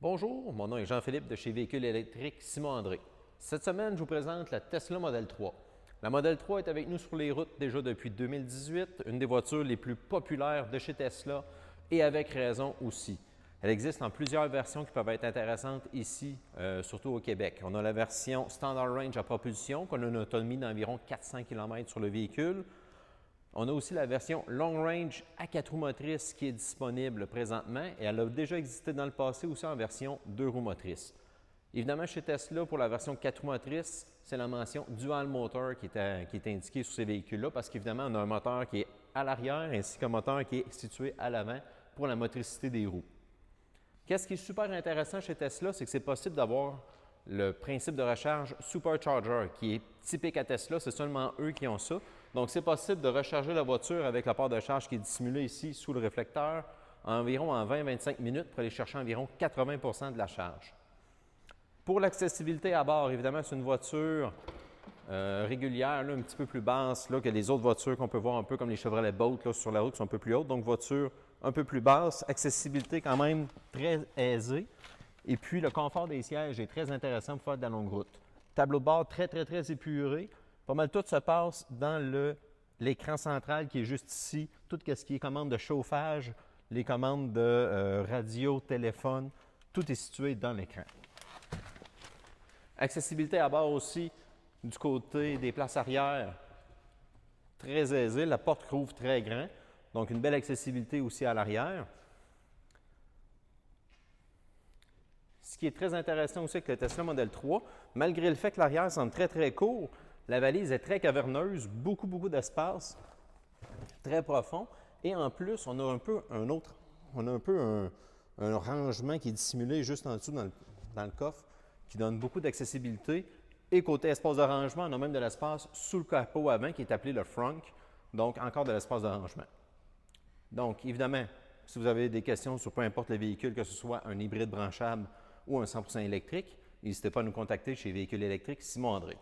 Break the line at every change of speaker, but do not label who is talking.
Bonjour, mon nom est Jean-Philippe de chez Véhicules électriques Simon-André. Cette semaine, je vous présente la Tesla Model 3. La Model 3 est avec nous sur les routes déjà depuis 2018, une des voitures les plus populaires de chez Tesla et avec raison aussi. Elle existe en plusieurs versions qui peuvent être intéressantes ici, surtout au Québec. On a la version Standard Range à propulsion, qu'on a une autonomie d'environ 400 km sur le véhicule. On a aussi la version Long Range à 4 roues motrices qui est disponible présentement et elle a déjà existé dans le passé aussi en version 2 roues motrices. Évidemment, chez Tesla, pour la version 4 roues motrices, c'est la mention Dual Motor qui est indiquée sur ces véhicules-là parce qu'évidemment, on a un moteur qui est à l'arrière ainsi qu'un moteur qui est situé à l'avant pour la motricité des roues. Qu'est-ce qui est super intéressant chez Tesla, c'est que c'est possible d'avoir le principe de recharge Supercharger qui est typique à Tesla, c'est seulement eux qui ont ça. Donc, c'est possible de recharger la voiture avec la part de charge qui est dissimulée ici sous le réflecteur environ en 20-25 minutes pour aller chercher environ 80 % de la charge. Pour l'accessibilité à bord, évidemment, c'est une voiture régulière, là, un petit peu plus basse là, que les autres voitures qu'on peut voir un peu comme les Chevrolet Bolt là, sur la route qui sont un peu plus hautes. Donc, voiture un peu plus basse, accessibilité quand même très aisée. Et puis, le confort des sièges est très intéressant pour faire de la longue route. Tableau de bord très épuré. Pas mal tout se passe dans l'écran central qui est juste ici. Tout ce qui est commande de chauffage, les commandes de radio, téléphone, tout est situé dans l'écran. Accessibilité à bord aussi du côté des places arrière, très aisée. La porte rouvre très grand, donc une belle accessibilité aussi à l'arrière. Ce qui est très intéressant aussi avec le Tesla Model 3, malgré le fait que l'arrière semble très court, la valise est très caverneuse, beaucoup d'espace, très profond. Et en plus, on a un peu un rangement qui est dissimulé juste en dessous dans le coffre, qui donne beaucoup d'accessibilité. Et côté espace de rangement, on a même de l'espace sous le capot avant qui est appelé le frunk, donc encore de l'espace de rangement. Donc, évidemment, si vous avez des questions sur peu importe le véhicule, que ce soit un hybride branchable ou un 100% électrique, n'hésitez pas à nous contacter chez Véhicules électriques Simon-André.